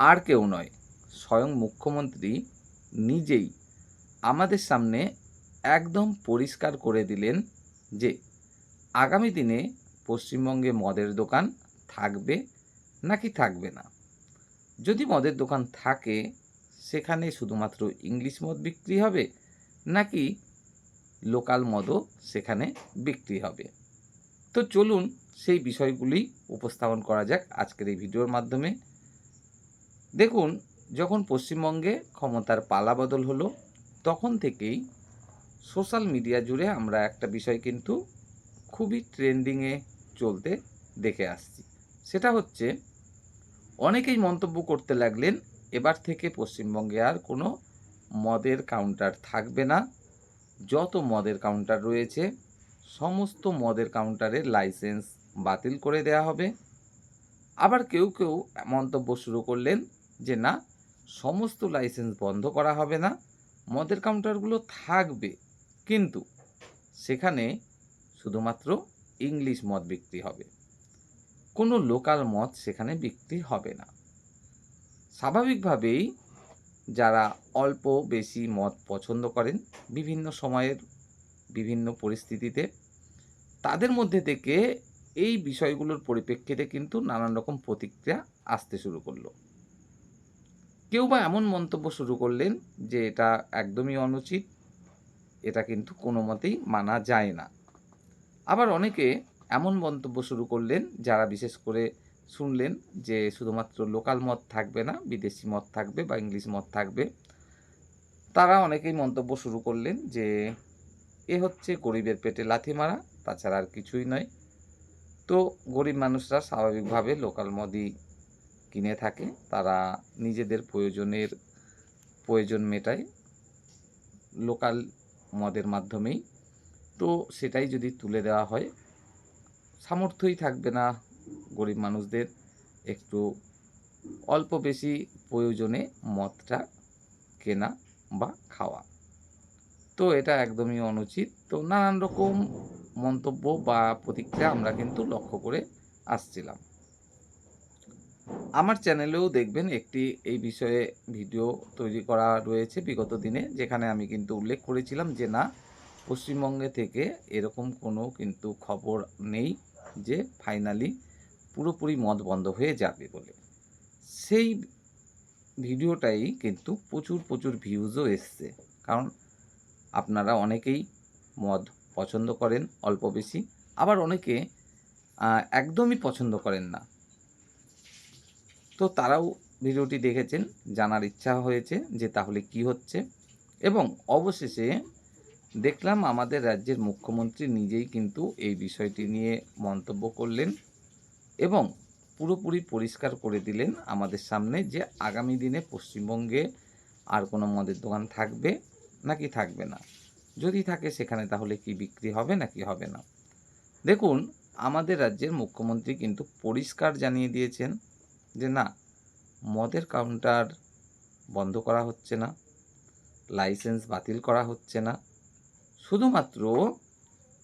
আর কেউ নয়, স্বয়ং মুখ্যমন্ত্রী নিজেই আমাদের সামনে একদম পরিষ্কার করে দিলেন যে আগামী দিনে পশ্চিমবঙ্গে মদের দোকান থাকবে নাকি থাকবে না। যদি মদের দোকান থাকে, সেখানে শুধুমাত্র ইংলিশ মদ বিক্রি হবে নাকি লোকাল মদও সেখানে বিক্রি হবে। তো চলুন সেই বিষয়গুলি উপস্থাপন করা যাক আজকের এই ভিডিওর মাধ্যমে। দেখুন, যখন পশ্চিমবঙ্গে ক্ষমতার পালাবদল হলো, তখন থেকেই সোশ্যাল মিডিয়া জুড়ে আমরা একটা বিষয় কিন্তু খুবই ট্রেন্ডিংয়ে চলতে দেখে আসছি। সেটা হচ্ছে, অনেকেই মন্তব্য করতে লাগলেন এবার থেকে পশ্চিমবঙ্গে আর কোনো মদের কাউন্টার থাকবে না। যত মদের কাউন্টার রয়েছে সমস্ত মদের কাউন্টারের লাইসেন্স বাতিল করে দেওয়া হবে। আবার কেউ কেউ মন্তব্য শুরু করলেন যে না, সমস্ত লাইসেন্স বন্ধ করা হবে না, মদের কাউন্টারগুলো থাকবে, কিন্তু সেখানে শুধুমাত্র ইংলিশ মদ বিক্রি হবে, কোনো লোকাল মদ সেখানে বিক্রি হবে না। স্বাভাবিকভাবেই যারা অল্প বেশি মদ পছন্দ করেন বিভিন্ন সময়ের বিভিন্ন পরিস্থিতিতে, তাদের মধ্যে থেকে এই বিষয়গুলোর পরিপ্রেক্ষিতে কিন্তু নানান রকম প্রতিক্রিয়া আসতে শুরু করলো। কেউ বা এমন মন্তব্য শুরু করলেন যে এটা একদমই অনুচিত, এটা কিন্তু কোনো মতেই মানা যায় না। আবার অনেকে এমন মন্তব্য শুরু করলেন যারা বিশেষ করে শুনলেন যে শুধুমাত্র লোকাল মদ থাকবে না, বিদেশি মদ থাকবে বা ইংলিশ মদ থাকবে। তারা অনেকেই মন্তব্য শুরু করলেন যে এ হচ্ছে গরিবের পেটে লাথি মারা, তাছাড়া আর কিছুই নয়। তো গরিব মানুষরা স্বাভাবিকভাবে লোকাল মদই কিনে থাকে, তারা নিজেদের প্রয়োজন মেটায় লোকাল মদের মাধ্যমেই। তো সেটাই যদি তুলে দেওয়া হয়, সামর্থ্যই থাকবে না গরিব মানুষদের একটু অল্প বেশি প্রয়োজনে মদটা কেনা বা খাওয়া। তো এটা একদমই অনুচিত। তো নানান রকম মন্তব্য বা প্রতিক্রিয়া আমরা কিন্তু লক্ষ্য করে আসছিলাম। আমার চ্যানেলেও দেখবেন একটি এই বিষয়ে ভিডিও তৈরি করা রয়েছে বিগত দিনে, যেখানে আমি কিন্তু উল্লেখ করেছিলাম যে না, পশ্চিমবঙ্গে থেকে এরকম কোনো কিন্তু খবর নেই যে ফাইনালি পুরোপুরি মদ বন্ধ হয়ে যাবে বলে। সেই ভিডিওটাই কিন্তু প্রচুর ভিউজও এসছে, কারণ আপনারা অনেকেই মদ পছন্দ করেন অল্প বেশি, আবার অনেকে একদমই পছন্দ করেন না। তো তারাও ভিডিওটি দেখেছেন, জানার ইচ্ছা হয়েছে যে তাহলে কি হচ্ছে, এবং অবশেষে দেখলাম আমাদের রাজ্যের মুখ্যমন্ত্রী নিজেই কিন্তু এই বিষয়টি নিয়ে মন্তব্য করলেন এবং পুরোপুরি পরিষ্কার করে দিলেন আমাদের সামনে যে আগামী দিনে পশ্চিমবঙ্গে আর কোনো মদের দোকান থাকবে নাকি থাকবে না। যদি থাকে সেখানে তাহলে কি বিক্রি হবে নাকি হবে না। দেখুন, আমাদের রাজ্যের মুখ্যমন্ত্রী কিন্তু পরিষ্কার জানিয়ে দিয়েছেন যে না, মদের কাউন্টার বন্ধ করা হচ্ছে না, লাইসেন্স বাতিল করা হচ্ছে না। শুধুমাত্র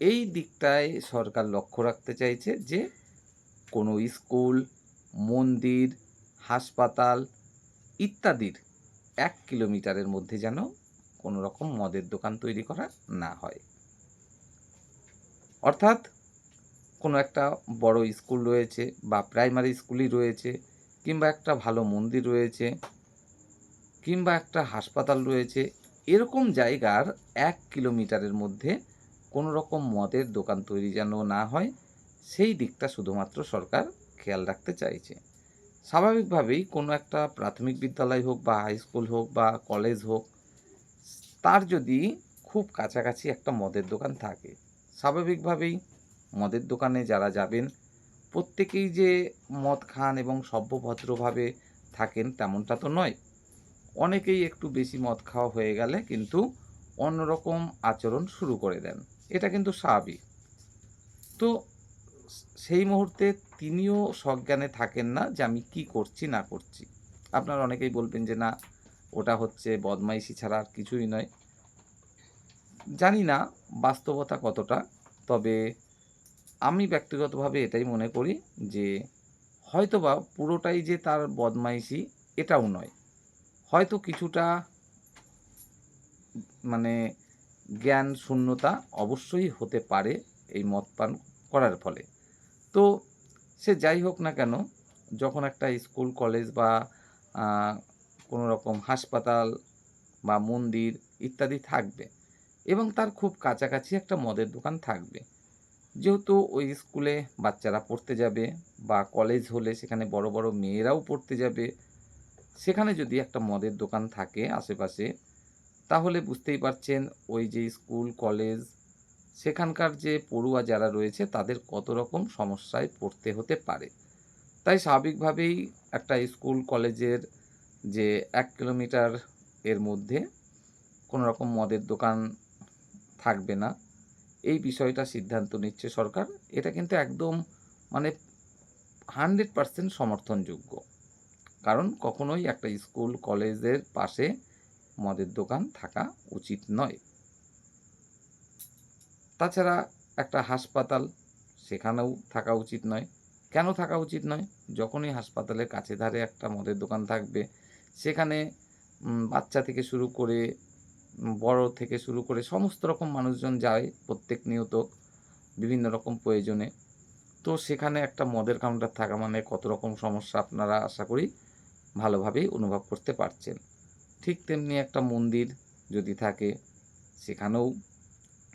এই দিকটায় সরকার লক্ষ্য রাখতে চাইছে যে কোনো স্কুল, মন্দির, হাসপাতাল ইত্যাদির 1 কিলোমিটারের মধ্যে যেন কোনো রকম মদের দোকান তৈরি করা না হয়। অর্থাৎ কোনো একটা বড় স্কুল রয়েছে বা প্রাইমারি স্কুলই রয়েছে, কিংবা একটা ভালো মন্দির রয়েছে, কিংবা একটা হাসপাতাল রয়েছে, এরকম জায়গার 1 কিলোমিটারের মধ্যে কোনো রকম মদের দোকান তৈরি যেন না হয়, সেই দিকটা শুধুমাত্র সরকার খেয়াল রাখতে চাইছে। স্বাভাবিকভাবেই কোনো একটা প্রাথমিক বিদ্যালয় হোক বা হাই স্কুল হোক বা কলেজ হোক, তার যদি খুব কাছাকাছি একটা মদের দোকান থাকে, স্বাভাবিকভাবেই মদের দোকানে যারা যাবেন প্রত্যেকেই যে মদ খান এবং সভ্যভদ্রভাবে থাকেন তেমনটা তো নয়। অনেকেই একটু বেশি মদ খাওয়া হয়ে গেলে কিন্তু অন্যরকম আচরণ শুরু করে দেন, এটা কিন্তু স্বাভাবিক। তো সেই মুহূর্তে তিনিও সজ্ঞানে থাকেন না যে আমি কি করছি না করছি। আপনারা অনেকেই বলবেন যে না, ওটা হচ্ছে বদমাইশি ছাড়া আর কিছুই নয়। জানি না বাস্তবতা কতটা, তবে আমি ব্যক্তিগতভাবে এটাই মনে করি যে হয়তোবা পুরোটাই যে তার বদমাইশি এটাও নয়। হয়তো কিছুটা মানে জ্ঞান শূন্যতা অবশ্যই হতে পারে এই মদ পান করার ফলে। তো সে যাই হোক না কেন, যখন একটা স্কুল, কলেজ বা আ কোনো রকম হাসপাতাল বা মন্দির ইত্যাদি থাকবে এবং তার খুব কাছাকাছি একটা মদের দোকান থাকবে। যেহেতু ওই স্কুলে বাচ্চারা পড়তে যাবে বা কলেজ হলে সেখানে বড়, বড় মেয়েরাও পড়তে যাবে। সেখানে যদি একটা মদের দোকান থাকে আশেপাশে, তাহলে বুঝতেই পারছেন ওই যে স্কুল, কলেজ সেখানকার যে পড়ুয়া যারা রয়েছে তাদের কত রকম সমস্যায় পড়তে হতে পারে। তাই স্বাভাবিকভাবেই একটা স্কুল, কলেজের যে ১ কিলোমিটার এর মধ্যে কোনো রকম মদের দোকান থাকবে না। এই বিষয়টা সিদ্ধান্ত নিচ্ছে সরকার। এটা কিন্তু একদম মানে 100% সমর্থনযোগ্য। কারণ কখনোই একটা স্কুল, কলেজের পাশে মদের দোকান থাকা উচিত নয়। তাছাড়া একটা হাসপাতাল, সেখানেও থাকা উচিত নয়। কেন থাকা উচিত নয়? যখনই হাসপাতালের কাছে ধারে একটা মদের দোকান থাকবে, সেখানে বাচ্চা থেকে শুরু করে বড় থেকে শুরু করে সমস্ত রকম মানুষজন যায় প্রত্যেক নিয়ত বিভিন্ন রকম প্রয়োজনে। তো সেখানে একটা মদের কাউন্টার থাকা মানে কত রকম সমস্যা আপনারা আশা করি ভালোভাবেই অনুভব করতে পারছেন। ঠিক তেমনি একটা মন্দির যদি থাকে, সেখানেও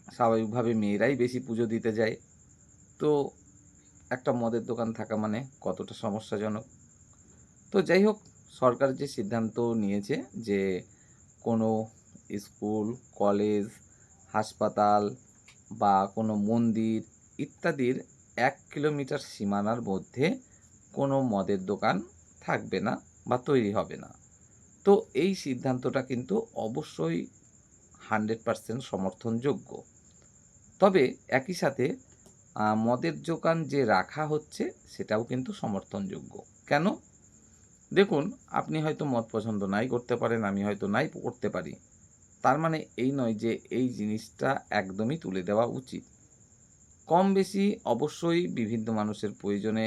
স্বাভাবিকভাবে মেয়েরাই বেশি পুজো দিতে যায়। তো একটা মদের দোকান থাকা মানে কতটা সমস্যাজনক। তো যাই হোক, সরকার যে সিদ্ধান্ত নিয়েছে যে কোনো স্কুল, কলেজ, হাসপাতাল বা কোনো মন্দির ইত্যাদির ১ কিলোমিটার সীমানার মধ্যে কোনো মদের দোকান থাকবে না বা তৈরি হবে না। তো এই সিদ্ধান্তটা কিন্তু অবশ্যই 100% সমর্থনযোগ্য। তবে একই সাথে মদের দোকান যে রাখা হচ্ছে সেটাও কিন্তু সমর্থনযোগ্য। কেন? দেখুন, আপনি হয়তো মদ পছন্দ নাই করতে পারেন, আমি হয়তো নাই করতে পারি। তার মানে এই নয় যে এই জিনিসটা একদমই তুলে দেওয়া উচিত। কম বেশি অবশ্যই বিভিন্ন মানুষের প্রয়োজনে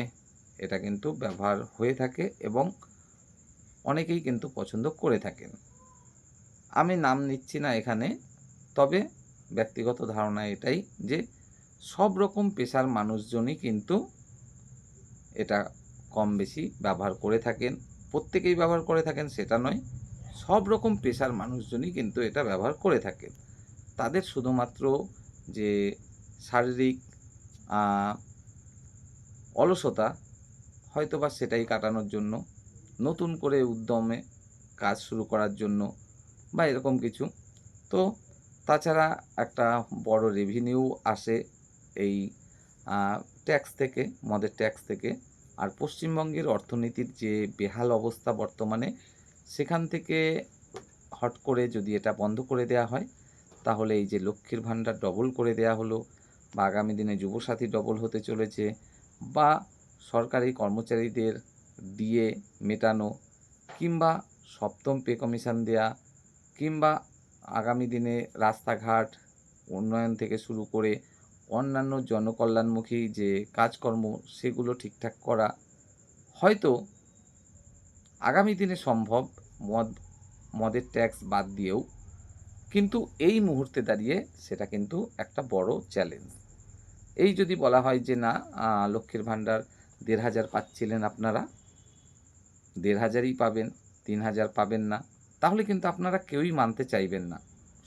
এটা কিন্তু ব্যবহার হয়ে থাকে এবং অনেকেই কিন্তু পছন্দ করে থাকেন। আমি নাম নিচ্ছি না এখানে। তবে ব্যক্তিগত ধারণা এটাই যে সব রকম পেশার মানুষজনই কিন্তু এটা কম বেশি ব্যবহার করে থাকেন। প্রত্যেকেই ব্যবহার করে থাকেন সেটা নয়। সব রকম পেশার মানুষজনই কিন্তু এটা ব্যবহার করে থাকেন। তাদের শুধুমাত্র যে শারীরিক আ অলসতা হয়তোবা সেটাই কাটানোর জন্য, নতুন করে উদ্যমে কাজ শুরু করার জন্য বা এরকম কিছু। তো তাছাড়া একটা বড় রেভিনিউ আসে এই আ ট্যাক্স থেকে, মদের ট্যাক্স থেকে। আর পশ্চিমবঙ্গের অর্থনীতির যে বেহাল অবস্থা বর্তমানে, সেখান থেকে হট করে যদি এটা বন্ধ করে দেয়া হয়, তাহলে এই যে লক্ষ্মীর ভাণ্ডার ডবল করে দেয়া হলো বা আগামী দিনে যুবসাথী ডবল হতে চলেছে বা সরকারি কর্মচারীদের ডিএ মেটানো কিংবা ৭ম পে কমিশন দেয়া কিংবা আগামী দিনে রাস্তাঘাট উন্নয়ন থেকে শুরু করে অন্যান্য জনকল্যাণমুখী যে কাজকর্ম সেগুলো ঠিকঠাক করা হয়তো আগামী দিনে সম্ভব মদ মদের ট্যাক্স বাদ দিয়েও। কিন্তু এই মুহূর্তে দাঁড়িয়ে সেটা কিন্তু একটা বড় চ্যালেঞ্জ। এই যদি বলা হয় যে না লক্ষ্মীর ভাণ্ডার ১,৫০০ পাচ্ছিলেন আপনারা, ১,৫০০ই পাবেন, ৩,০০০ পাবেন না। তাহলে কিন্তু আপনারা কেউই মানতে চাইবেন না।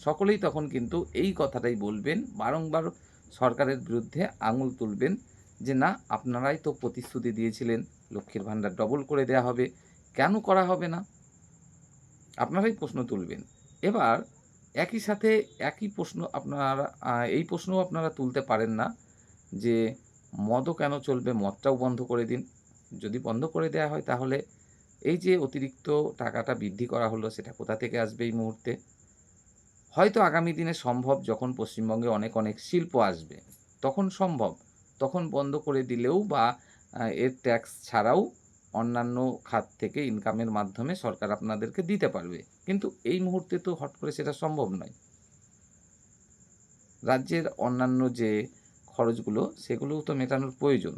সকলেই তখন কিন্তু এই কথাটাই বলবেন, বারংবার সরকারের বিরুদ্ধে আঙুল তুলবেন যে না আপনারাই তো প্রতিশ্রুতি দিয়েছিলেন লক্ষ্মীর ভাণ্ডার ডবল করে দেয়া হবে। কেন করা হবে না? আপনারাই প্রশ্ন তুলবেন। এবার একই সাথে একই প্রশ্ন আপনারা এই প্রশ্নও আপনারা তুলতে পারেন না যে মদও কেন চলবে? মদটাও বন্ধ করে দিন। যদি বন্ধ করে দেয়া হয় তাহলে এই যে অতিরিক্ত টাকাটা বৃদ্ধি করা হলো সেটা কোথা থেকে আসবে এই মুহূর্তে? হয়তো আগামী দিনে সম্ভব যখন পশ্চিমবঙ্গে অনেক, অনেক শিল্প আসবে, তখন সম্ভব। তখন বন্ধ করে দিলেও বা এর ট্যাক্স ছাড়াও অন্যান্য খাত থেকে ইনকামের মাধ্যমে সরকার আপনাদেরকে দিতে পারবে। কিন্তু এই মুহূর্তে তো হট করে সেটা সম্ভব নয়। রাজ্যের অন্যান্য যে খরচগুলো সেগুলোও তো মেটানোর প্রয়োজন,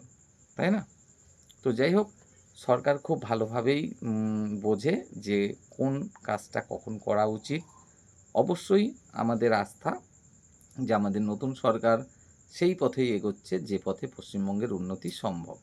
তাই না? তো যাই হোক, সরকার খুব ভালোভাবেই বোঝে যে কোন কাজটা কখন করা উচিত। অবশ্যই আমাদের আস্থা যে আমাদের নতুন সরকার সেই পথেই এগোচ্ছে যে পথে পশ্চিমবঙ্গের উন্নতি সম্ভব।